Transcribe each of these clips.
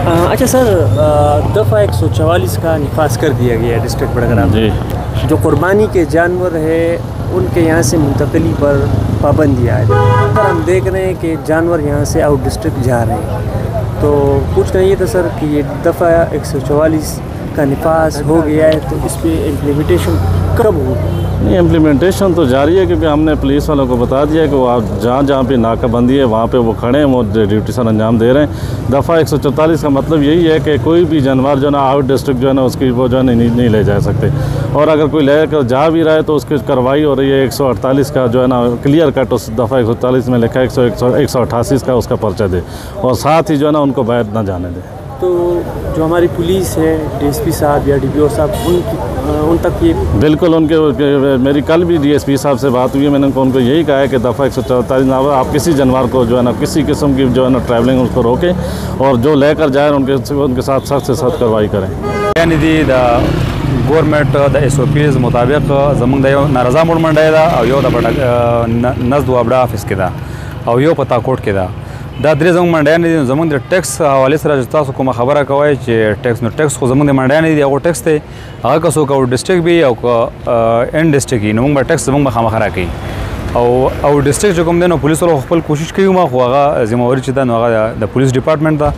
अच्छा सर, दफ़ा 144 का निफाज कर दिया गया है डिस्ट्रिक्ट बड़गराम जी। जो कुर्बानी के जानवर है उनके यहाँ से मुंतकली पर पाबंदी आ रही है। सर हम देख रहे हैं कि जानवर यहाँ से आउट डिस्ट्रिक्ट जा रहे हैं, तो पूछना ये था सर कि ये दफ़ा 144 का निफाज हो गया है तो इस पर इम्प्लीमेंटेशन कब होगी? नहीं, इम्प्लीमेंटेशन तो जारी है, क्योंकि हमने पुलिस वालों को बता दिया कि वो आप जहाँ जहाँ पे नाकाबंदी है वहाँ पे वो खड़े हैं, वो ड्यूटी सर अंजाम दे रहे हैं। दफ़ा 144 का मतलब यही है कि कोई भी जानवर जो है ना आउट डिस्ट्रिक्ट जो है ना उसकी वो जो है नहीं ले जा सकते, और अगर कोई ले कर जा भी रहा है तो उसकी कार्रवाई हो रही है। 148 का जो है ना क्लियर कट उस दफ़ा 144 में लिखा है 188 का उसका पर्चा दे, और साथ ही जो है ना उनको बाहर ना जाने दे। तो जो हमारी पुलिस है, डीएसपी साहब या डीपीओ साहब, उन तक ये बिल्कुल उनके मेरी कल भी डीएसपी साहब से बात हुई है। मैंने उनको यही कहा है कि दफ़ा 144 ना आप किसी जानवर को जो है ना किसी किस्म की जो है ना ट्रैवलिंग उसको रोकें, और जो लेकर जाए उनके साथ सख्त से सख्त कार्रवाई करें। यानी गवर्नमेंट द SOPs मुताबिक जमंग द नाराजा मोड़ मंडे दा और यो द नज़ वाबड़ा ऑफिस के दा और यो पता कोट के दा دا درې زموږ منډیان دي. زموږ د ټیکس حوالې سره چې تاسو کومه خبره کوئ چې ټیکس خو زموږ د منډیان دي، هغه ټیکس دی هغه که څوک او ډسټرکټ وي او ان ډسټرکټ وي نو موږ به ټیکس زموږ به خامخا راکوي، او ډسټرکټ چې کوم دی نو پولیس والا خپل کوشش کوي، ما خو هغه ذمہواري چې ده نو هغه د پولیس ډپارټمنټ ده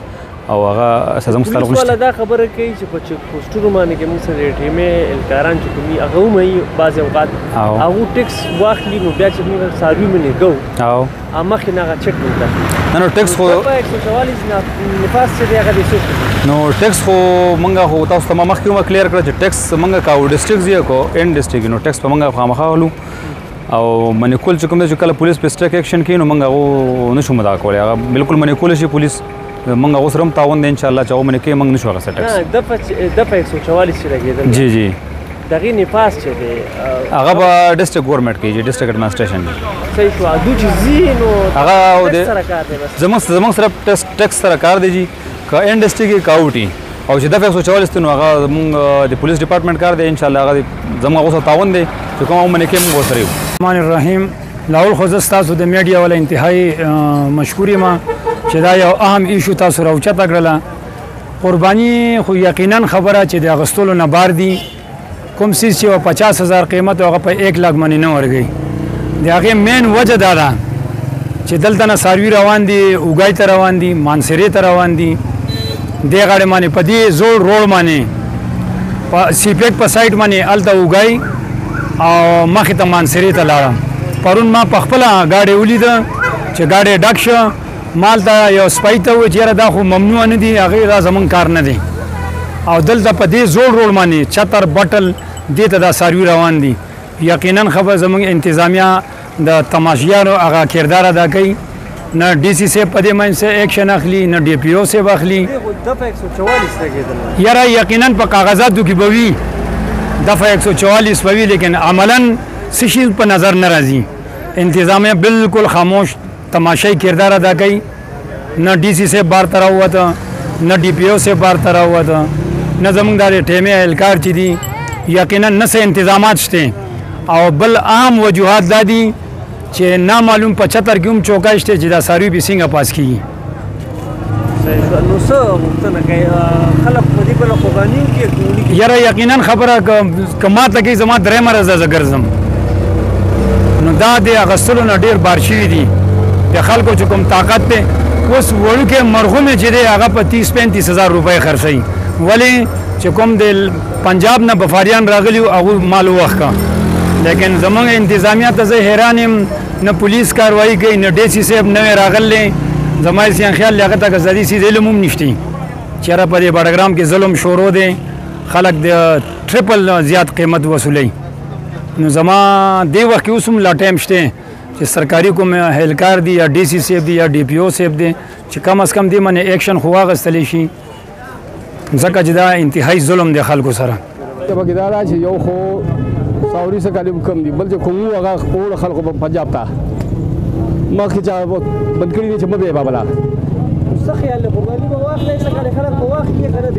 او هغه زموږ سره پولیس والا دا خبره کوي چې په چک پوسټونو باندې کې موږ سره ټیمې الکاران چې کومي هغه مې بعض اوقات هغه ټیکس واخلي نو بیا چې موږ ساروي منې کو او مخکې نه چک نه نو ټیکس خو 144 نفاس چې دی هغه دې نو ټیکس خو موږ خو تاسو ته مخکې ما کلیر کړ چې ټیکس موږ کا ډسټرکټ دی کو ان ډسټرکټ نو ټیکس په موږ خامخا ولو او منیکول چې کوم دی چې کله پولیس په سټریک ایکشن کوي نو موږ هغه نشو مدا کولی، هغه بالکل منیکول شي پولیس موږ هغه سره تعاون دی ان شاء الله چې هغه منې کوي موږ نشو هغه ټیکس دفعه 144 چې لګیدل. جی جی دغه نفاس چې دی هغه په ډسټرکټ ګورنمنت کې چې ډسټرکټ ایڈمنسټریشن دی صحیح شو ادو چې زینو هغه د سره کار دی بس زموږ سره ټیکس سره کار دی جی کا ان ډسټرکټ کې کاوټي او چې دفعه 144 نو هغه موږ د پولیس ډپارټمنټ کار دی ان شاء الله هغه زموږ سره تعاون دی چې کوم منې کوي موږ سره یو. الرحمن الرحیم. لاول خو تاسو د میډیا ول انتهایی مشکورې ما چې دا یو اهم ایشو تاسو راوچته کړله. قربانی خو یقینا خبره چې د اغستلو نه بار دي، کوم سیس چې 50,000 قیمت هغه په 1 لک باندې نه ورګي. د هغه مین وجه دا ده چې دلته نه ساروي روان دي، اوګای ته روان دي، مانسری ته روان دي، د غاړې باندې په دې زوړ روډ باندې په سیپیک په سایډ باندې الته اوګای او مخې ته مانسری ته لاړم. پرون ما په خپل گاډي ولیده چې گاډي ډک شو، مال ته یو سپای ته و چې دا خو ممنوع نه دي، هغه را زمون کار نه دي، او دلته په دې زوړ روډ باندې چتر بټل دې ته دا ساروي روان دي. یقینا خبر زمونږ انتظامیه د تماشیانو هغه کردار ادا کوي، نه ډي سي سے په دې باندې ایکشن اخلي، نه ډي پی او سے واخلي. دفعه 144 لګیدل یاره یقینا په کاغذاتو کې بوي دفعه 144 بوي، لیکن عملاً سشي په نظر نه راځي. انتظامیه بالکل خاموش تماشائی کردار ادا کوي، نه ډي سي سے بار تر وته، نه ډي پی او سے بار تر وته، نه زمونږ د ټیمې اهلکار چې دي یقینا نه څه انتظامات شته، او بل عام وجوهات دا دي چې نامعلوم 75 کې هم چوکای شته چې دا ساروي به څنګه پاس کیږي. نو څه وختونه کوي خلک په دې بل قرباني کې یاره یقینا خبره کما ته کې زما درې مرزه زګرزم نو دا د اغستلو نه ډیر بار شوي دي د خلکو چې کوم طاقت دی. اوس وړوکې مرغومې چې دی هغه په 30-35 هزار روپۍ خرڅوي، ولې چې کوم د پنجاب نه بفاریان راغلي وو هغوی مال ووښکه، لیکن زمونږ انتظامیه ته زه حیران یم، نه پولیس کاروایي کوي، نه ډي سي صاحب نوی راغلی. زما یې خیال دی هغه ته که زدي سي علم هم نشته چېرې په دې بډګرام کې ظلم شروع دی، خلک د ټریپل زیات قیمت وصولوي. نو زما دې وخت کې اوس هم لا ټایم شته چې سرکاري کوم اهلکار دي یا ډي سي صاحب دي یا ډي پی او صاحب دي چې کم از کم دې باندې ایکشن خو واخیستلی شي، ځکه چې دا انتهایی ظلم دی خلکو سره. پکې دا ده چې یو خو ساوري څه کالي کم دي، بل چې کوم هغه ټول خلکو په پنجاب ته مخکې چا بند کړي دي چې مه به یې بابله څه خیال دی قرباني به واخلئ څه کالي خلک به واخلي که نه د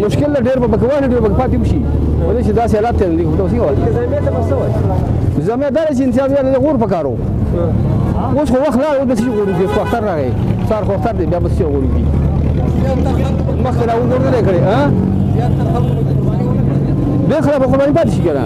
مشکل ډېر به پکې واخلي ډېر به پاتې هم شي، ولې چې داسې حالات ته دي خو څنګه وایي انتظامیه ته به څه وایي؟ زما دا چې انتظامیه غور پکارو اوس خو وخت لا او د څه غوړي چې اختر راغی سار خو اختر دی بیا به څه غوړي کنه ورته کړي ها ډېر خلک په قرباني پاتې شي کنه